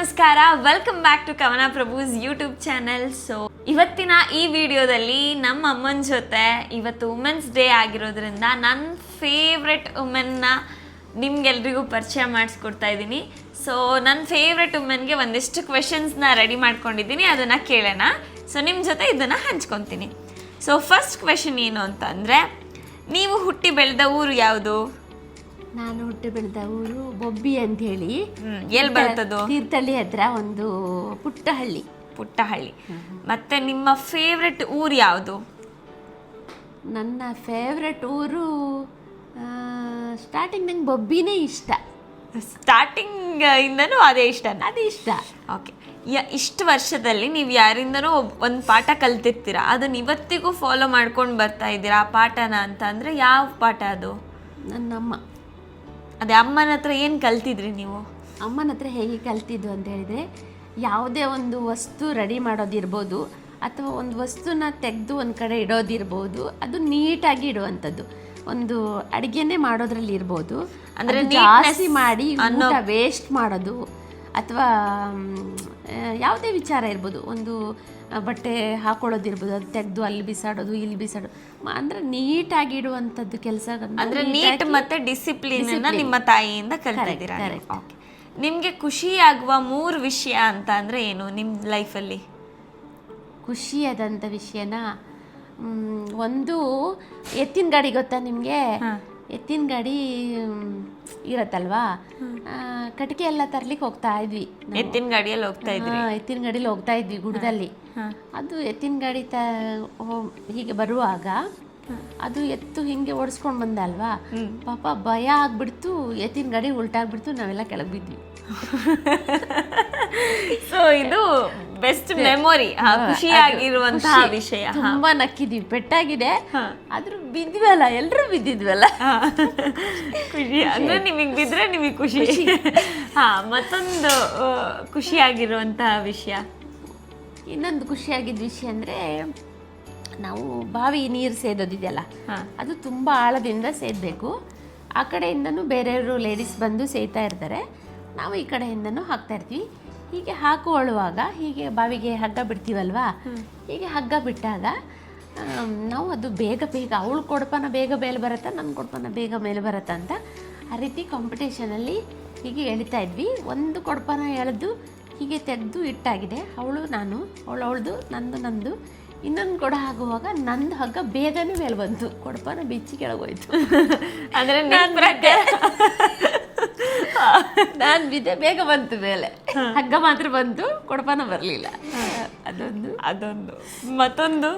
ನಮಸ್ಕಾರ, welcome back to ಕವನ ಪ್ರಭುಸ್ YouTube channel. So ಇವತ್ತಿನ ಈ ವಿಡಿಯೋದಲ್ಲಿ ನಮ್ಮ ಅಮ್ಮನ ಜೊತೆ ಇವತ್ತು ವುಮೆನ್ಸ್ ಡೇ ಆಗಿರೋದ್ರಿಂದ ನನ್ನ ಫೇವ್ರೆಟ್ ವುಮೆನ್ನ ನಿಮ್ಗೆಲ್ರಿಗೂ ಪರಿಚಯ ಮಾಡಿಸ್ಕೊಡ್ತಾ ಇದ್ದೀನಿ. ಸೊ ನನ್ನ ಫೇವ್ರೆಟ್ ವುಮೆನ್ಗೆ ಒಂದಿಷ್ಟು ಕ್ವೆಶನ್ಸ್ನ ರೆಡಿ ಮಾಡ್ಕೊಂಡಿದ್ದೀನಿ, ಅದನ್ನು ಕೇಳೋಣ. ಸೊ ನಿಮ್ಮ ಜೊತೆ ಇದನ್ನು ಹಂಚ್ಕೊತೀನಿ. ಸೊ ಫಸ್ಟ್ ಕ್ವೆಶನ್ ಏನು ಅಂತಂದರೆ, ನೀವು ಹುಟ್ಟಿ ಬೆಳೆದ ಊರು ಯಾವುದು? ನಾನು ಹುಟ್ಟಿ ಬೆಳೆದ ಊರು ಬೊಬ್ಬಿ ಅಂತ ಹೇಳಿ. ಎಲ್ಲಿ ಬರ್ತದೋ? ತೀರ್ಥಹಳ್ಳಿ ಹತ್ರ ಒಂದು ಪುಟ್ಟಹಳ್ಳಿ. ಮತ್ತೆ ನಿಮ್ಮ ಫೇವ್ರೆಟ್ ಊರು ಯಾವುದು? ನನ್ನ ಫೇವ್ರೆಟ್ ಊರು ಸ್ಟಾರ್ಟಿಂಗ್ ನಂಗೆ ಬೊಬ್ಬಿನೇ ಇಷ್ಟ. ಸ್ಟಾರ್ಟಿಂಗ್ ಇಂದನೂ ಅದೇ ಇಷ್ಟ. ಓಕೆ. ಇಷ್ಟು ವರ್ಷದಲ್ಲಿ ನೀವು ಯಾರಿಂದನೂ ಒಂದು ಪಾಠ ಕಲ್ತಿರ್ತೀರಾ, ಅದನ್ನ ಇವತ್ತಿಗೂ ಫಾಲೋ ಮಾಡ್ಕೊಂಡು ಬರ್ತಾ ಇದ್ದೀರಾ ಆ ಪಾಠನ ಅಂತ ಅಂದರೆ ಯಾವ ಪಾಠ ಅದು? ನನ್ನಮ್ಮ. ಅದೇ ಅಮ್ಮನ ಹತ್ರ ಏನು ಕಲ್ತಿದ್ರಿ ನೀವು? ಅಮ್ಮನ ಹತ್ರ ಹೇಗೆ ಕಲ್ತಿದ್ದು ಅಂತ ಹೇಳಿದರೆ, ಯಾವುದೇ ಒಂದು ವಸ್ತು ರೆಡಿ ಮಾಡೋದಿರ್ಬೋದು ಅಥವಾ ಒಂದು ವಸ್ತುನ ತೆಗೆದು ಒಂದು ಕಡೆ ಇಡೋದಿರ್ಬೋದು, ಅದು ನೀಟಾಗಿ ಇಡುವಂಥದ್ದು. ಒಂದು ಅಡುಗೆನೇ ಮಾಡೋದ್ರಲ್ಲಿ ಇರ್ಬೋದು, ಅಂದರೆ ಜಾಸ್ತಿ ಮಾಡಿ ಊಟ ವೇಸ್ಟ್ ಮಾಡೋದು ಅಥವಾ ಯಾವುದೇ ವಿಚಾರ ಇರ್ಬೋದು, ಒಂದು ಬಟ್ಟೆ ಹಾಕೊಳ್ಳೋದಿರ್ಬೋದು, ಅದು ತೆಗೆದು ಅಲ್ಲಿ ಬಿಸಾಡೋದು ಇಲ್ಲಿ ಬಿಸಾಡೋದು, ಅಂದರೆ ನೀಟಾಗಿ ಇಡುವಂಥದ್ದು ಕೆಲಸ. ಅಂದರೆ ನೀಟ್ ಮತ್ತು ಡಿಸಿಪ್ಲಿನ್ ನಿಮ್ಮ ತಾಯಿಯಿಂದ ಕಲ್ತಿದ್ದೀರಾ. ಓಕೆ. ನಿಮಗೆ ಖುಷಿಯಾಗುವ 3 ವಿಷಯ ಅಂತ ಅಂದರೆ ಏನು ನಿಮ್ಮ ಲೈಫಲ್ಲಿ? ಖುಷಿಯಾದಂಥ ವಿಷಯನ ಒಂದು ಎತ್ತಿನ ಗಾಡಿ ಗೊತ್ತಾ ನಿಮಗೆ? ಎತ್ತಿನ ಗಾಡಿ ಇರತ್ತಲ್ವಾ, ಕಟ್ಟಿಗೆ ಎಲ್ಲ ತರ್ಲಿಕ್ಕೆ ಹೋಗ್ತಾ ಇದ್ವಿ. ಎತ್ತಿನ ಗಾಡಿಯಲ್ಲಿ ಹೋಗ್ತಾ ಇದ್ವಿ ಗುಡ್ಡದಲ್ಲಿ. ಅದು ಎತ್ತಿನ ಗಾಡಿ ಹೀಗೆ ಬರುವಾಗ ಅದು ಎತ್ತು ಹಿಂಗೆ ಓಡಿಸ್ಕೊಂಡು ಬಂದ ಅಲ್ವಾ, ಪಾಪ ಭಯ ಆಗ್ಬಿಡ್ತು, ಎತ್ತಿನ ಗಾಡಿ ಉಲ್ಟಾಗ್ಬಿಡ್ತು, ನಾವೆಲ್ಲ ಕೆಳಗೆ ಬಿದ್ವಿ. ಸೊ ಇದು ಬೆಸ್ಟ್ ಮೆಮೊರಿ, ಖುಷಿಯಾಗಿರುವಂತಹ ವಿಷಯ. ತುಂಬಾ ನಕ್ಕಿದ್ವಿ, ಪೆಟ್ಟಾಗಿದೆ, ಆದ್ರೂ ಬಿದ್ವಲ್ಲ, ಎಲ್ಲರೂ ಬಿದ್ದಿದ್ವಲ್ಲ. ಖುಷಿ ಅಂದ್ರೆ ನಿಮಗೆ ಬಿದ್ರೆ ನಿಮಗೆ ಖುಷಿ. ಮತ್ತೊಂದು ಖುಷಿಯಾಗಿರುವಂತಹ ವಿಷಯ, ಇನ್ನೊಂದು ಖುಷಿಯಾಗಿದ್ದ ವಿಷಯ ಅಂದರೆ, ನಾವು ಬಾವಿ ನೀರು ಸೇದೋದಿದೆಯಲ್ಲ, ಅದು ತುಂಬ ಆಳದಿಂದ ಸೇದಬೇಕು. ಆ ಕಡೆಯಿಂದನೂ ಬೇರೆಯವರು ಲೇಡೀಸ್ ಬಂದು ಸೇಯ್ತಾ ಇರ್ತಾರೆ, ನಾವು ಈ ಕಡೆಯಿಂದನೂ ಹಾಕ್ತಾ ಇರ್ತೀವಿ. ಹೀಗೆ ಹಾಕೊಳ್ಳುವಾಗ ಹೀಗೆ ಬಾವಿಗೆ ಹಗ್ಗ ಬಿಡ್ತೀವಲ್ವಾ, ಹೀಗೆ ಹಗ್ಗ ಬಿಟ್ಟಾಗ ನಾವು ಅದು ಬೇಗ ಅವಳು ಕೊಡಪನ ಬೇಗ ಮೇಲೆ ಬರುತ್ತಾ, ನನ್ನ ಕೊಡಪನ ಬೇಗ ಮೇಲೆ ಬರುತ್ತಾ ಅಂತ ಆ ರೀತಿ ಕಾಂಪಿಟೇಷನಲ್ಲಿ ಹೀಗೆ ಎಳಿತಾ ಇದ್ವಿ. ಒಂದು ಕೊಡಪನ ಎಳೆದು ಹೀಗೆ ತೆಗೆದು ಇಟ್ಟಾಗಿದೆ, ಅವಳದು ನಂದು. ಇನ್ನೊಂದು ಕೊಡ ಆಗುವಾಗ ನಂದು ಹಗ್ಗ ಬೇಗನೆ ಮೇಲೆ ಬಂತು, ಕೊಡಪನ ಬಿಚ್ಚಿ ಕೆಳಗೋಯ್ತು. ಅಂದರೆ ನಾನು ಬಿದ್ದೆ, ಬೇಗ ಬಂತು ಮೇಲೆ, ಹಗ್ಗ ಮಾತ್ರ ಬಂತು, ಕೊಡಪನ ಬರಲಿಲ್ಲ. ಅದೊಂದು. ಮತ್ತೊಂದು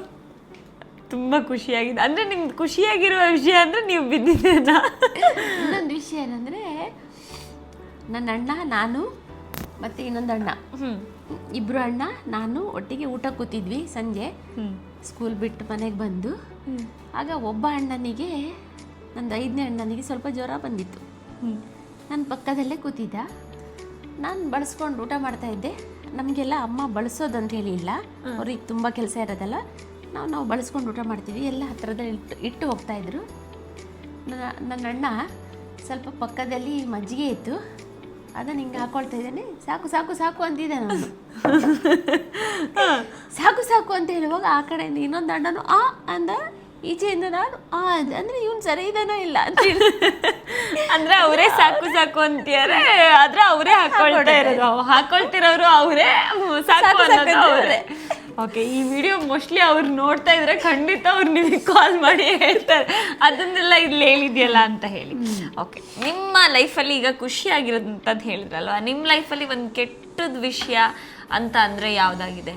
ತುಂಬ ಖುಷಿಯಾಗಿದೆ ಅಂದರೆ ನಿಮ್ಗೆ ಖುಷಿಯಾಗಿರುವ ವಿಷಯ ಅಂದರೆ ನೀವು ಬಿದ್ದಿದ್ದೇನಾ? ಇನ್ನೊಂದು ವಿಷಯ ಏನಂದರೆ, ನನ್ನ ಅಣ್ಣ, ನಾನು ಮತ್ತು ಇನ್ನೊಂದು ಅಣ್ಣ, ಇಬ್ಬರು ಅಣ್ಣ ನಾನು ಒಟ್ಟಿಗೆ ಊಟ ಕೂತಿದ್ವಿ ಸಂಜೆ ಸ್ಕೂಲ್ ಬಿಟ್ಟು ಮನೆಗೆ ಬಂದು. ಆಗ ಒಬ್ಬ ಅಣ್ಣನಿಗೆ, ನಂದು 5ನೇ ಅಣ್ಣನಿಗೆ ಸ್ವಲ್ಪ ಜ್ವರ ಬಂದಿತ್ತು. ನನ್ನ ಪಕ್ಕದಲ್ಲೇ ಕೂತಿದ್ದ, ನಾನು ಬಳಸ್ಕೊಂಡು ಊಟ ಮಾಡ್ತಾಯಿದ್ದೆ. ನಮಗೆಲ್ಲ ಅಮ್ಮ ಬಳಸೋದಂತ ಹೇಳಿಲ್ಲ, ಅವ್ರಿಗೆ ತುಂಬ ಕೆಲಸ ಇರೋದಲ್ಲ, ನಾವು ಬಳಸ್ಕೊಂಡು ಊಟ ಮಾಡ್ತೀವಿ, ಎಲ್ಲ ಹತ್ತಿರದಲ್ಲಿ ಇಟ್ಟು ಹೋಗ್ತಾಯಿದ್ರು. ನನ್ನ ಅಣ್ಣ ಸ್ವಲ್ಪ ಪಕ್ಕದಲ್ಲಿ ಮಜ್ಜಿಗೆ ಇತ್ತು, ಅದನ್ನು ಹಿಂಗೆ ಹಾಕೊಳ್ತಾ ಇದ್ದೇನೆ. ಸಾಕು ಅಂತಿದ್ದೆ ನಾನು. ಸಾಕು ಅಂತ ಹೇಳುವಾಗ ಆ ಕಡೆಯಿಂದ ಇನ್ನೊಂದು ಅಣ್ಣನು ಅಂದ, ಈಚೆಯಿಂದ ನಾನು ಅಂದರೆ ಇವನು ಸರಿ ಇದಾನೋ ಇಲ್ಲ ಅಂತ ಹೇಳಿ, ಅಂದರೆ ಅವರೇ ಸಾಕು ಅಂತಾರೆ, ಆದ್ರೆ ಅವರೇ ಹಾಕೊಳ್ತಿರೋರು ಅವರೇ, ಸಾಕು ಅವರೇ. ಓಕೆ. ಈ ವಿಡಿಯೋ ಮೋಸ್ಟ್ಲಿ ಅವ್ರು ನೋಡ್ತಾ ಇದ್ರೆ ಖಂಡಿತ ಅವ್ರು ನಿಮಗೆ ಕಾಲ್ ಮಾಡಿ ಹೇಳ್ತಾರೆ, ಅದನ್ನೆಲ್ಲ ಇಲ್ಲಿ ಹೇಳಿದೆಯಲ್ಲ ಅಂತ ಹೇಳಿ. ಓಕೆ. ನಿಮ್ಮ ಲೈಫಲ್ಲಿ ಈಗ ಖುಷಿಯಾಗಿರೋದಂಥದ್ದು ಹೇಳಿದ್ರಲ್ವ, ನಿಮ್ಮ ಲೈಫಲ್ಲಿ ಒಂದು ಕೆಟ್ಟದ ವಿಷಯ ಅಂತ ಅಂದರೆ ಯಾವುದಾಗಿದೆ?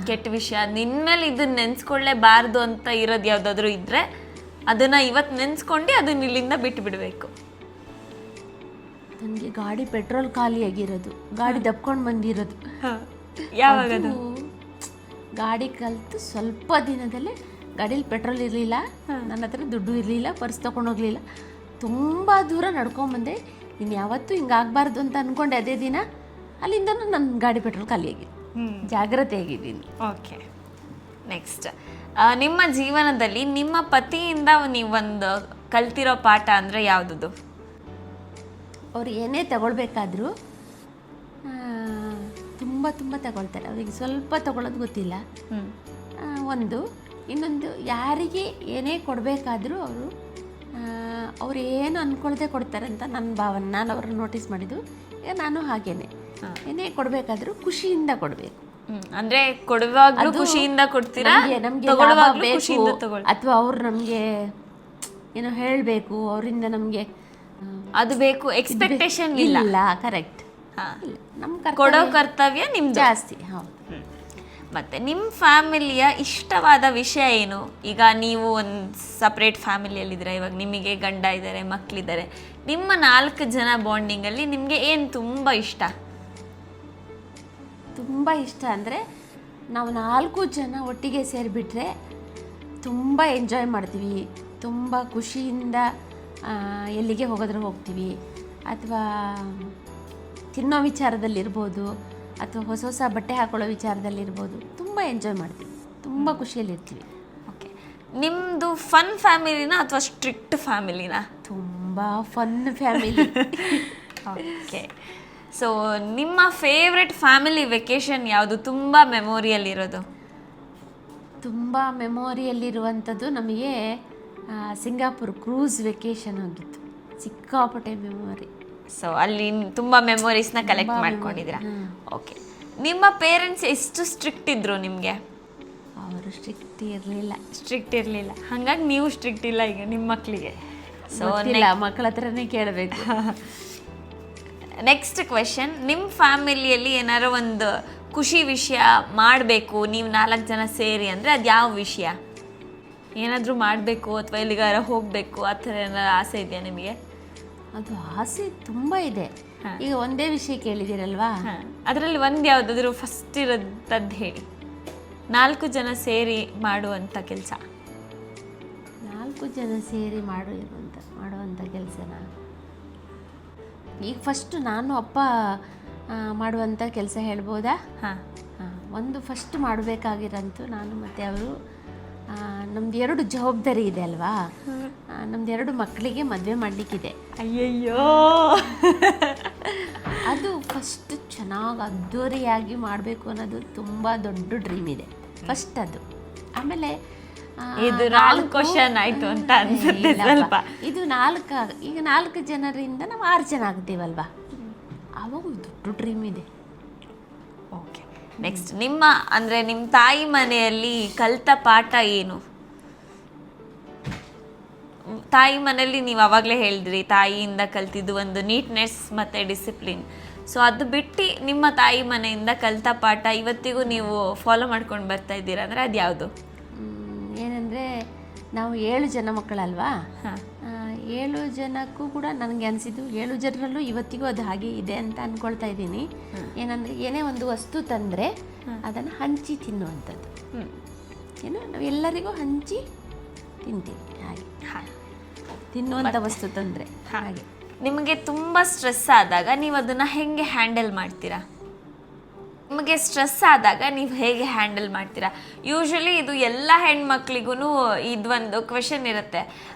ಕೆಟ್ಟ ವಿಷಯ ನಿನ್ನ ಮೇಲೆ ಇದನ್ನ ನೆನ್ಸ್ಕೊಳ್ಳೇಬಾರ್ದು ಅಂತ ಇರೋದು ಯಾವುದಾದ್ರೂ ಇದ್ರೆ ಅದನ್ನ ಇವತ್ತು ನೆನ್ಸ್ಕೊಂಡು ಅದನ್ನ ಇಲ್ಲಿಂದ ಬಿಟ್ಟು ಬಿಡಬೇಕು. ನನಗೆ ಗಾಡಿ ಪೆಟ್ರೋಲ್ ಖಾಲಿಯಾಗಿರೋದು, ಗಾಡಿ ದಬ್ಕೊಂಡು ಬಂದಿರೋದು. ಯಾವಾಗದು? ಗಾಡಿ ಕಲಿತು ಸ್ವಲ್ಪ ದಿನದಲ್ಲೇ ಗಾಡೀಲಿ ಪೆಟ್ರೋಲ್ ಇರಲಿಲ್ಲ, ನನ್ನ ಹತ್ರ ದುಡ್ಡು ಇರಲಿಲ್ಲ, ಪರ್ಸ್ ತೊಗೊಂಡೋಗ್ಲಿಲ್ಲ, ತುಂಬ ದೂರ ನಡ್ಕೊಂಬಂದೆ. ಇನ್ನು ಯಾವತ್ತೂ ಹಿಂಗಾಗಬಾರ್ದು ಅಂತ ಅಂದ್ಕೊಂಡೆ. ಅದೇ ದಿನ ಅಲ್ಲಿಂದನೂ ನನ್ನ ಗಾಡಿ ಪೆಟ್ರೋಲ್ ಖಾಲಿಯಾಗಿದೆ, ಜಾಗ್ರತೆ ಆಗಿದ್ದೀನಿ. ಓಕೆ. ನೆಕ್ಸ್ಟ್, ನಿಮ್ಮ ಜೀವನದಲ್ಲಿ ನಿಮ್ಮ ಪತಿಯಿಂದ ನೀವೊಂದು ಕಲ್ತಿರೋ ಪಾಠ ಅಂದರೆ ಯಾವುದದು? ಅವ್ರು ಏನೇ ತಗೊಳ್ಬೇಕಾದ್ರೂ ತುಂಬ ತುಂಬ ತಗೊಳ್ತಾರೆ. ಅವರಿಗೆ ಸ್ವಲ್ಪ ತಗೊಳ್ಳೋದು ಗೊತ್ತಿಲ್ಲ. ಒಂದು ಇನ್ನೊಂದು, ಯಾರಿಗೆ ಏನೇ ಕೊಡಬೇಕಾದ್ರೂ ಅವರು ಏನು ಅಂದ್ಕೊಳ್ದೆ ಕೊಡ್ತಾರೆ ಅಂತ ನನ್ನ ಭಾವನೆ. ನಾನು ಅವ್ರನ್ನ ನೋಟಿಸ್ ಮಾಡಿದ್ದು. ಈಗ ನಾನು ಹಾಗೇನೆ, ಏನೇ ಕೊಡಬೇಕಾದ್ರೂ ಖುಷಿಯಿಂದ ಕೊಡಬೇಕು. ಅಂದ್ರೆ ಕೊಡುವಾಗ್ಲೂ ಖುಷಿಯಿಂದ ಕೊಡ್ತೀರಾ, ನಮಗೆ ಅಥವಾ ಅವ್ರು ನಮಗೆ ಏನೋ ಹೇಳಬೇಕು, ಅವರಿಂದ ನಮಗೆ ಅದು ಬೇಕು, ಎಕ್ಸ್ಪೆಕ್ಟೇಷನ್ ಇಲ್ಲ. ಕರೆಕ್ಟ್. ನಮ್ಮ ಕೊಡೋ ಕರ್ತವ್ಯ ನಿಮ್ದು ಜಾಸ್ತಿ. ಹೌದು. ಮತ್ತೆ ನಿಮ್ಮ ಫ್ಯಾಮಿಲಿಯ ಇಷ್ಟವಾದ ವಿಷಯ ಏನು? ಈಗ ನೀವು ಒಂದು ಸಪ್ರೇಟ್ ಫ್ಯಾಮಿಲಿಯಲ್ಲಿದ್ದೀರಾ, ಇವಾಗ ನಿಮಗೆ ಗಂಡ ಇದ್ದಾರೆ, ಮಕ್ಕಳಿದ್ದಾರೆ. ನಿಮ್ಮ 4 ಜನ ಬಾಂಡಿಂಗಲ್ಲಿ ನಿಮಗೆ ಏನು ತುಂಬ ಇಷ್ಟ? ತುಂಬ ಇಷ್ಟ ಅಂದರೆ ನಾವು 4 ಜನ ಒಟ್ಟಿಗೆ ಸೇರಿಬಿಟ್ರೆ ತುಂಬ ಎಂಜಾಯ್ ಮಾಡ್ತೀವಿ. ತುಂಬ ಖುಷಿಯಿಂದ ಎಲ್ಲಿಗೆ ಹೋಗೋದ್ರೆ ಹೋಗ್ತೀವಿ, ಅಥವಾ ತಿನ್ನೋ ವಿಚಾರದಲ್ಲಿರ್ಬೋದು, ಅಥವಾ ಹೊಸ ಹೊಸ ಬಟ್ಟೆ ಹಾಕೊಳ್ಳೋ ವಿಚಾರದಲ್ಲಿರ್ಬೋದು. ತುಂಬ ಎಂಜಾಯ್ ಮಾಡ್ತೀವಿ, ತುಂಬ ಖುಷಿಯಲ್ಲಿರ್ತೀವಿ. ಓಕೆ, ನಿಮ್ಮದು ಫನ್ ಫ್ಯಾಮಿಲಿನ ಅಥವಾ ಸ್ಟ್ರಿಕ್ಟ್ ಫ್ಯಾಮಿಲಿನ? ತುಂಬ ಫನ್ ಫ್ಯಾಮಿಲಿ. ಓಕೆ, ಸೊ ನಿಮ್ಮ ಫೇವ್ರೆಟ್ ಫ್ಯಾಮಿಲಿ ವೆಕೇಷನ್ ಯಾವುದು? ತುಂಬ ಮೆಮೊರಿಯಲ್ಲಿರೋದು? ತುಂಬ ಮೆಮೊರಿಯಲ್ಲಿರುವಂಥದ್ದು ನಮಗೆ ಸಿಂಗಾಪುರ್ ಕ್ರೂಸ್ ವೆಕೇಷನ್ ಹೋಗಿತ್ತು. ಸಿಕ್ಕಾಪಟ್ಟೆ ಮೆಮೊರಿ. ಸೊ ಅಲ್ಲಿ ತುಂಬ ಮೆಮೊರೀಸ್ನ ಕಲೆಕ್ಟ್ ಮಾಡ್ಕೊಂಡಿದ್ದೀರಾ. ಓಕೆ, ನಿಮ್ಮ ಪೇರೆಂಟ್ಸ್ ಎಷ್ಟು ಸ್ಟ್ರಿಕ್ಟ್ ಇದ್ರು ನಿಮಗೆ? ಅವರು ಸ್ಟ್ರಿಕ್ಟ್ ಇರಲಿಲ್ಲ. ಹಾಗಾಗಿ ನೀವು ಸ್ಟ್ರಿಕ್ಟ್ ಇಲ್ಲ ಈಗ ನಿಮ್ಮ ಮಕ್ಕಳಿಗೆ. ಸೊ ಮಕ್ಕಳ ಹತ್ರನೇ ಕೇಳಬೇಕು. ನೆಕ್ಸ್ಟ್ ಕ್ವೆಶನ್, ನಿಮ್ಮ ಫ್ಯಾಮಿಲಿಯಲ್ಲಿ ಏನಾರು ಒಂದು ಖುಷಿ ವಿಷಯ ಮಾಡಬೇಕು ನೀವು 4 ಜನ ಸೇರಿ ಅಂದರೆ ಅದು ಯಾವ ವಿಷಯ? ಏನಾದರೂ ಮಾಡಬೇಕು ಅಥವಾ ಎಲ್ಲಿಗಾರ ಹೋಗಬೇಕು ಆ ಥರ ಏನಾರು ಆಸೆ ಇದೆಯಾ ನಿಮಗೆ? ಅದು ಆಸೆ ತುಂಬ ಇದೆ. ಈಗ ಒಂದೇ ವಿಷಯ ಕೇಳಿದ್ದೀರಲ್ವಾ, ಅದರಲ್ಲಿ ಒಂದು ಯಾವುದಾದ್ರೂ ಫಸ್ಟ್ ಇರೋದದ್ದು ಹೇಳಿ. 4 ಜನ ಸೇರಿ ಮಾಡುವಂಥ ಕೆಲಸ. 4 ಜನ ಸೇರಿ ಮಾಡುವಂಥ ಕೆಲಸನ ಈಗ ಫಸ್ಟ್ ನಾನು ಅಪ್ಪ ಮಾಡುವಂಥ ಕೆಲಸ ಹೇಳ್ಬೋದಾ? ಒಂದು ಫಸ್ಟ್ ಮಾಡಬೇಕಾಗಿರೋಂಥ ನಾನು ಮತ್ತು ಅವರು, ನಮ್ದು 2 ಜವಾಬ್ದಾರಿ ಇದೆ ಅಲ್ವಾ. ನಮ್ದು 2 ಮಕ್ಕಳಿಗೆ ಮದುವೆ ಮಾಡಲಿಕ್ಕಿದೆ. ಅಯ್ಯಯ್ಯೋ, ಅದು ಫಸ್ಟ್ ಚೆನ್ನಾಗಿ ಅದ್ದೂರಿಯಾಗಿ ಮಾಡಬೇಕು ಅನ್ನೋದು ತುಂಬ ದೊಡ್ಡ ಡ್ರೀಮ್ ಇದೆ. ಫಸ್ಟ್ ಅದು. ಆಮೇಲೆ ಇದು 4 ಕ್ವಶನ್ ಆಯಿತು ಅಂತ ಅನ್ಸುತ್ತೆ ಸ್ವಲ್ಪ. ಇದು 4 ಈಗ 4 ಜನರಿಂದ ನಾವು 6 ಜನ ಆಗ್ತೀವಲ್ವಾ, ಆವಾಗ ದೊಡ್ಡ ಡ್ರೀಮ್ ಇದೆ. ಓಕೆ, ನೆಕ್ಸ್ಟ್ ನಿಮ್ಮ ತಾಯಿ ಮನೆಯಲ್ಲಿ ಕಲಿತ ಪಾಠ ಏನು? ತಾಯಿ ಮನೆಯಲ್ಲಿ ನೀವು ಅವಾಗಲೇ ಹೇಳಿದ್ರಿ ತಾಯಿಯಿಂದ ಕಲ್ತಿದ್ದು ಒಂದು ನೀಟ್ನೆಸ್ ಮತ್ತು ಡಿಸಿಪ್ಲಿನ್. ಸೊ ಅದು ಬಿಟ್ಟು ನಿಮ್ಮ ತಾಯಿ ಮನೆಯಿಂದ ಕಲಿತ ಪಾಠ ಇವತ್ತಿಗೂ ನೀವು ಫಾಲೋ ಮಾಡ್ಕೊಂಡು ಬರ್ತಾ ಇದ್ದೀರಾ ಅಂದರೆ ಅದು ಯಾವುದು? ಏನಂದರೆ ನಾವು 7 ಜನ ಮಕ್ಕಳಲ್ವಾ. 7 ಜನಕ್ಕೂ ಕೂಡ ನನಗೆ ಅನಿಸಿದ್ದು 7 ಜನರಲ್ಲೂ ಇವತ್ತಿಗೂ ಅದು ಹಾಗೆ ಇದೆ ಅಂತ ಅಂದ್ಕೊಳ್ತಾ ಇದ್ದೀನಿ. ಏನಂದರೆ ಏನೇ ಒಂದು ವಸ್ತು ತಂದರೆ ಅದನ್ನು ಹಂಚಿ ತಿನ್ನುವಂಥದ್ದು. ಏನು, ನಾವು ಎಲ್ಲರಿಗೂ ಹಂಚಿ ತಿಂತೀವಿ. ಹಾಗೆ ತಿನ್ನುವಂಥ ವಸ್ತು ತಂದರೆ. ಹಾಗೆ ನಿಮಗೆ ತುಂಬ ಸ್ಟ್ರೆಸ್ ಆದಾಗ ನೀವು ಅದನ್ನು ಹೇಗೆ ಹ್ಯಾಂಡಲ್ ಮಾಡ್ತೀರಾ? ನಿಮಗೆ ಸ್ಟ್ರೆಸ್ ಆದಾಗ ನೀವು ಹೇಗೆ ಹ್ಯಾಂಡಲ್ ಮಾಡ್ತೀರಾ? ಯೂಶ್ವಲಿ ಇದು ಎಲ್ಲ ಹೆಣ್ಮಕ್ಳಿಗೂ ಇದೊಂದು ಕ್ವೆಶನ್ ಇರುತ್ತೆ.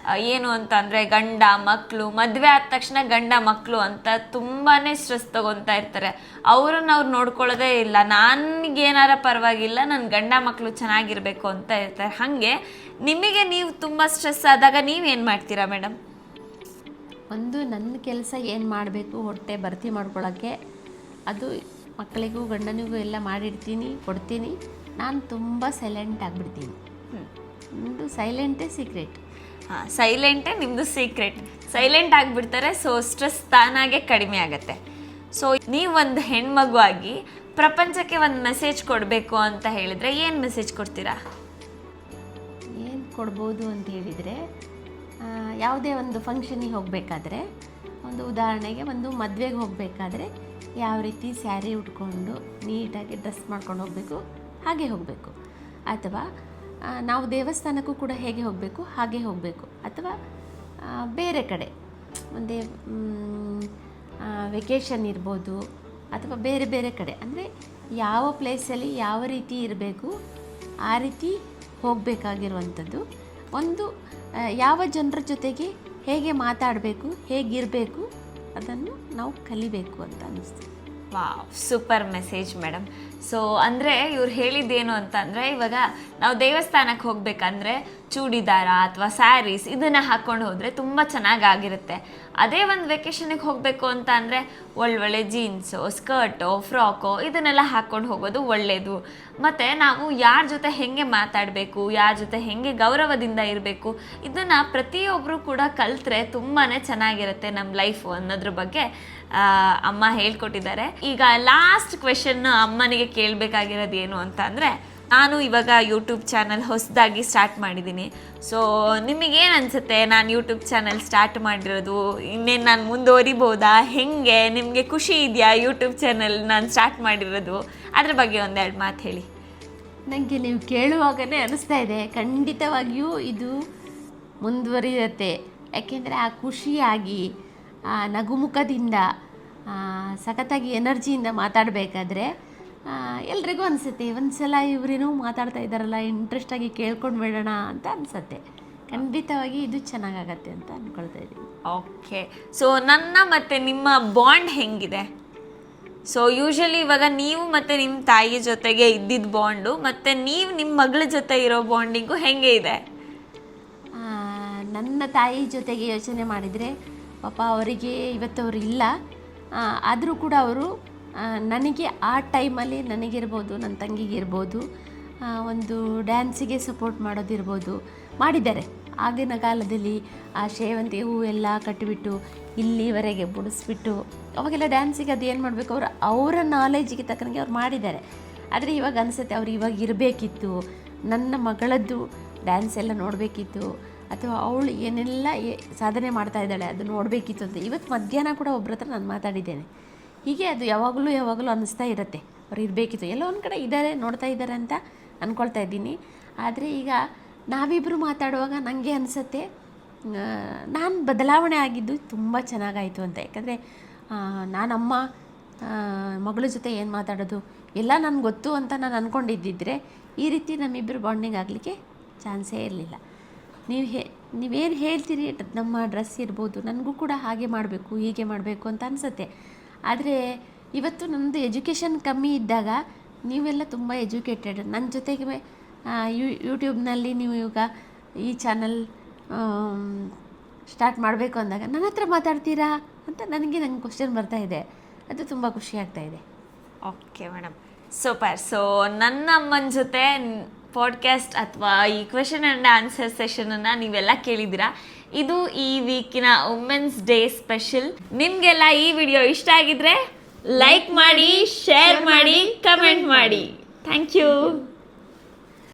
ಏನು ಅಂತ ಅಂದರೆ ಗಂಡ ಮಕ್ಕಳು ಮದುವೆ ಆದ ತಕ್ಷಣ ಗಂಡ ಮಕ್ಕಳು ಅಂತ ತುಂಬಾ ಸ್ಟ್ರೆಸ್ ತೊಗೊತಾ ಇರ್ತಾರೆ. ಅವ್ರನ್ನ ಅವ್ರು ನೋಡ್ಕೊಳ್ಳೋದೇ ಇಲ್ಲ. ನನಗೇನಾರ ಪರವಾಗಿಲ್ಲ, ನನ್ನ ಗಂಡ ಮಕ್ಕಳು ಚೆನ್ನಾಗಿರಬೇಕು ಅಂತ ಇರ್ತಾರೆ. ಹಾಗೆ ನಿಮಗೆ ನೀವು ತುಂಬ ಸ್ಟ್ರೆಸ್ ಆದಾಗ ನೀವೇನು ಮಾಡ್ತೀರಾ ಮೇಡಮ್? ಒಂದು ನನ್ನ ಕೆಲಸ ಏನು ಮಾಡಬೇಕು ಹೊಟ್ಟೆ ಭರ್ತಿ ಮಾಡ್ಕೊಳ್ಳೋಕ್ಕೆ, ಅದು ಮಕ್ಕಳಿಗೂ ಗಂಡನಿಗೂ ಎಲ್ಲ ಮಾಡಿಡ್ತೀನಿ, ಕೊಡ್ತೀನಿ. ನಾನು ತುಂಬ ಸೈಲೆಂಟ್ ಆಗಿಬಿಡ್ತೀನಿ. ನಿಮ್ಮದು ಸೈಲೆಂಟೇ ಸೀಕ್ರೆಟ್. ಸೈಲೆಂಟೇ ನಿಮ್ಮದು ಸೀಕ್ರೆಟ್. ಸೈಲೆಂಟ್ ಆಗಿಬಿಡ್ತಾರೆ. ಸೊ ಸ್ಟ್ರೆಸ್ ತಾನಾಗೆ ಕಡಿಮೆ ಆಗುತ್ತೆ. ಸೊ ನೀವು ಒಂದು ಹೆಣ್ಮಗು ಆಗಿ ಪ್ರಪಂಚಕ್ಕೆ ಒಂದು ಮೆಸೇಜ್ ಕೊಡಬೇಕು ಅಂತ ಹೇಳಿದರೆ ಏನು ಮೆಸೇಜ್ ಕೊಡ್ತೀರಾ? ಏನು ಕೊಡ್ಬೋದು ಅಂತ ಹೇಳಿದರೆ, ಯಾವುದೇ ಒಂದು ಫಂಕ್ಷನಿಗೆ ಹೋಗಬೇಕಾದ್ರೆ, ಒಂದು ಉದಾಹರಣೆಗೆ ಒಂದು ಮದುವೆಗೆ ಹೋಗಬೇಕಾದ್ರೆ ಯಾವ ರೀತಿ ಸ್ಯಾರಿ ಉಟ್ಕೊಂಡು ನೀಟಾಗಿ ಡ್ರೆಸ್ ಮಾಡ್ಕೊಂಡು ಹೋಗಬೇಕು ಹಾಗೆ ಹೋಗಬೇಕು. ಅಥವಾ ನಾವು ದೇವಸ್ಥಾನಕ್ಕೂ ಕೂಡ ಹೇಗೆ ಹೋಗಬೇಕು ಹಾಗೆ ಹೋಗಬೇಕು. ಅಥವಾ ಬೇರೆ ಕಡೆ ಒಂದೇ ವೆಕೇಷನ್ ಇರ್ಬೋದು, ಅಥವಾ ಬೇರೆ ಬೇರೆ ಕಡೆ, ಅಂದರೆ ಯಾವ ಪ್ಲೇಸಲ್ಲಿ ಯಾವ ರೀತಿ ಇರಬೇಕು ಆ ರೀತಿ ಹೋಗಬೇಕಾಗಿರುವಂಥದ್ದು. ಒಂದು ಯಾವ ಜನರ ಜೊತೆಗೆ ಹೇಗೆ ಮಾತಾಡಬೇಕು, ಹೇಗಿರಬೇಕು, ಅದನ್ನು ನಾವು ಕಲಿಬೇಕು ಅಂತ ಅನ್ನಿಸ್ತು. Wow, super message madam. So ಅಂದರೆ ಇವ್ರು ಹೇಳಿದ್ದೇನು ಅಂತಂದರೆ, ಇವಾಗ ನಾವು ದೇವಸ್ಥಾನಕ್ಕೆ ಹೋಗಬೇಕಂದ್ರೆ ಚೂಡಿದಾರ ಅಥವಾ ಸ್ಯಾರೀಸ್ ಇದನ್ನು ಹಾಕ್ಕೊಂಡು ಹೋದರೆ ತುಂಬ ಚೆನ್ನಾಗಾಗಿರುತ್ತೆ. ಅದೇ ಒಂದು ವೆಕೇಷನಿಗೆ ಹೋಗಬೇಕು ಅಂತ ಅಂದರೆ ಒಳ್ಳೊಳ್ಳೆ ಜೀನ್ಸು, ಸ್ಕರ್ಟು, ಫ್ರಾಕು ಇದನ್ನೆಲ್ಲ ಹಾಕ್ಕೊಂಡು ಹೋಗೋದು ಒಳ್ಳೆಯದು. ಮತ್ತು ನಾವು ಯಾರ ಜೊತೆ ಹೇಗೆ ಮಾತಾಡಬೇಕು, ಯಾರ ಜೊತೆ ಹೇಗೆ ಗೌರವದಿಂದ ಇರಬೇಕು, ಇದನ್ನು ಪ್ರತಿಯೊಬ್ಬರು ಕೂಡ ಕಲಿತ್ರೆ ತುಂಬಾ ಚೆನ್ನಾಗಿರುತ್ತೆ ನಮ್ಮ ಲೈಫು ಅನ್ನೋದ್ರ ಬಗ್ಗೆ ಅಮ್ಮ ಹೇಳ್ಕೊಟ್ಟಿದ್ದಾರೆ. ಈಗ ಲಾಸ್ಟ್ ಕ್ವೆಶನ್ ಅಮ್ಮನಿಗೆ ಕೇಳಬೇಕಾಗಿರೋದು ಏನು ಅಂತ ಅಂದರೆ, ನಾನು ಇವಾಗ ಯೂಟ್ಯೂಬ್ ಚಾನಲ್ ಹೊಸದಾಗಿ ಸ್ಟಾರ್ಟ್ ಮಾಡಿದ್ದೀನಿ. ಸೊ ನಿಮಗೇನು ಅನಿಸುತ್ತೆ ನಾನು ಯೂಟ್ಯೂಬ್ ಚಾನಲ್ ಸ್ಟಾರ್ಟ್ ಮಾಡಿರೋದು? ಇನ್ನೇನು ನಾನು ಮುಂದುವರಿಬೋದಾ? ಹೇಗೆ ನಿಮಗೆ ಖುಷಿ ಇದೆಯಾ ಯೂಟ್ಯೂಬ್ ಚಾನಲ್ ನಾನು ಸ್ಟಾರ್ಟ್ ಮಾಡಿರೋದು? ಅದ್ರ ಬಗ್ಗೆ ಒಂದೆರಡು ಮಾತು ಹೇಳಿ. ನನಗೆ ನೀವು ಕೇಳುವಾಗಲೇ ಅನಿಸ್ತಾ ಇದೆ ಖಂಡಿತವಾಗಿಯೂ ಇದು ಮುಂದುವರಿಯುತ್ತೆ. ಯಾಕೆಂದರೆ ಆ ಖುಷಿಯಾಗಿ ಆ ನಗುಮುಖದಿಂದ ಸಖತ್ತಾಗಿ ಎನರ್ಜಿಯಿಂದ ಮಾತಾಡಬೇಕಾದ್ರೆ ಎಲ್ರಿಗೂ ಅನಿಸುತ್ತೆ, ಒಂದು ಸಲ ಇವರೇನೋ ಮಾತಾಡ್ತಾ ಇದ್ದಾರಲ್ಲ, ಇಂಟ್ರೆಸ್ಟಾಗಿ ಕೇಳ್ಕೊಂಡು ಬಿಡೋಣ ಅಂತ ಅನಿಸುತ್ತೆ. ಖಂಡಿತವಾಗಿ ಇದು ಚೆನ್ನಾಗಾಗತ್ತೆ ಅಂತ ಅಂದ್ಕೊಳ್ತಾ ಇದ್ದೀನಿ. ಓಕೆ, ಸೊ ನನ್ನ ಮತ್ತು ನಿಮ್ಮ ಬಾಂಡ್ ಹೆಂಗಿದೆ? ಸೊ ಯೂಶ್ವಲಿ ಇವಾಗ ನೀವು ಮತ್ತು ನಿಮ್ಮ ತಾಯಿ ಜೊತೆಗೆ ಇದ್ದಿದ್ದ ಬಾಂಡು ಮತ್ತು ನೀವು ನಿಮ್ಮ ಮಗಳ ಜೊತೆ ಇರೋ ಬಾಂಡಿಂಗು ಹೇಗೆ ಇದೆ? ನನ್ನ ತಾಯಿ ಜೊತೆಗೆ ಯೋಚನೆ ಮಾಡಿದರೆ ಪಾಪ ಅವರಿಗೆ ಇವತ್ತು ಅವರು ಇಲ್ಲ, ಆದರೂ ಕೂಡ ಅವರು ನನಗೆ ಆ ಟೈಮಲ್ಲಿ ನನಗಿರ್ಬೋದು, ನನ್ನ ತಂಗಿಗಿರ್ಬೋದು, ಒಂದು ಡ್ಯಾನ್ಸಿಗೆ ಸಪೋರ್ಟ್ ಮಾಡೋದಿರ್ಬೋದು ಮಾಡಿದ್ದಾರೆ. ಆಗಿನ ಕಾಲದಲ್ಲಿ ಆ ಸೇವಂತಿಗೆ ಹೂವೆಲ್ಲ ಕಟ್ಟಿಬಿಟ್ಟು ಇಲ್ಲಿವರೆಗೆ ಬಿಡಿಸ್ಬಿಟ್ಟು ಅವಾಗೆಲ್ಲ ಡ್ಯಾನ್ಸಿಗೆ ಅದು ಏನು ಮಾಡಬೇಕು, ಅವರ ನಾಲೆಜಿಗೆ ತಕ್ಕಂಗೆ ಅವ್ರು ಮಾಡಿದ್ದಾರೆ. ಆದರೆ ಇವಾಗ ಅನಿಸುತ್ತೆ ಅವ್ರು ಇವಾಗ ಇರಬೇಕಿತ್ತು, ನನ್ನ ಮಗಳದ್ದು ಡ್ಯಾನ್ಸ್ ಎಲ್ಲ ನೋಡಬೇಕಿತ್ತು, ಅಥವಾ ಅವಳು ಏನೆಲ್ಲ ಸಾಧನೆ ಮಾಡ್ತಾ ಇದ್ದಾಳೆ ಅದು ನೋಡಬೇಕಿತ್ತು ಅಂತ. ಇವತ್ತು ಮಧ್ಯಾಹ್ನ ಕೂಡ ಒಬ್ಬರ ಹತ್ರ ನಾನು ಮಾತಾಡಿದ್ದೇನೆ. ಹೀಗೆ ಅದು ಯಾವಾಗಲೂ ಅನ್ನಿಸ್ತಾ ಇರುತ್ತೆ, ಅವ್ರು ಇರಬೇಕಿತ್ತು, ಎಲ್ಲೋ ಒಂದು ಕಡೆ ಇದ್ದಾರೆ, ನೋಡ್ತಾ ಇದ್ದಾರೆ ಅಂತ ಅಂದ್ಕೊಳ್ತಾ ಇದ್ದೀನಿ. ಆದರೆ ಈಗ ನಾವಿಬ್ಬರು ಮಾತಾಡುವಾಗ ನನಗೆ ಅನಿಸುತ್ತೆ ನಾನು ಬದಲಾವಣೆ ಆಗಿದ್ದು ತುಂಬ ಚೆನ್ನಾಗಾಯಿತು ಅಂತ. ಯಾಕಂದರೆ ನಾನಮ್ಮ ಮಗಳ ಜೊತೆ ಏನು ಮಾತಾಡೋದು ಎಲ್ಲ ನನಗೆ ಗೊತ್ತು ಅಂತ ನಾನು ಅಂದ್ಕೊಂಡಿದ್ದಿದ್ರೆ ಈ ರೀತಿ ನಮ್ಮಿಬ್ಬರು ಬಾಂಡಿಂಗ್ ಆಗಲಿಕ್ಕೆ ಚಾನ್ಸೇ ಇರಲಿಲ್ಲ. ನೀವೇನು ಹೇಳ್ತೀರಿ, ನಮ್ಮ ಡ್ರೆಸ್ ಇರ್ಬೋದು, ನನಗೂ ಕೂಡ ಹಾಗೆ ಮಾಡಬೇಕು, ಹೀಗೆ ಮಾಡಬೇಕು ಅಂತ ಅನಿಸುತ್ತೆ. ಆದರೆ ಇವತ್ತು ನಮ್ಮದು ಎಜುಕೇಷನ್ ಕಮ್ಮಿ ಇದ್ದಾಗ ನೀವೆಲ್ಲ ತುಂಬ ಎಜುಕೇಟೆಡ್, ನನ್ನ ಜೊತೆಗೆ ಯೂಟ್ಯೂಬ್ನಲ್ಲಿ ನೀವು ಈಗ ಈ ಚಾನಲ್ ಸ್ಟಾರ್ಟ್ ಮಾಡಬೇಕು ಅಂದಾಗ ನನ್ನ ಹತ್ರ ಮಾತಾಡ್ತೀರಾ ಅಂತ ನಂಗೆ ಕ್ವಶನ್ ಬರ್ತಾ ಇದೆ. ಅದು ತುಂಬ ಖುಷಿ ಆಗ್ತಾ ಇದೆ. Okay madam, super. ಸೊ ನನ್ನ ಅಮ್ಮನ ಜೊತೆ ಪಾಡ್ಕಾಸ್ಟ್ ಅಥವಾ ಈ ಕ್ವೆಶನ್ ಆ್ಯಂಡ್ ಆನ್ಸರ್ ಸೆಷನನ್ನು ನೀವೆಲ್ಲ ಕೇಳಿದ್ದೀರಾ. ಇದು ಈ ವೀಕಿನ ವುಮೆನ್ಸ್ ಡೇ ಸ್ಪೆಷಲ್. ನಿಮಗೆಲ್ಲ ಈ ವಿಡಿಯೋ ಇಷ್ಟ ಆಗಿದ್ರೆ ಲೈಕ್ ಮಾಡಿ, ಶೇರ್ ಮಾಡಿ, ಕಮೆಂಟ್ ಮಾಡಿ. Thank you.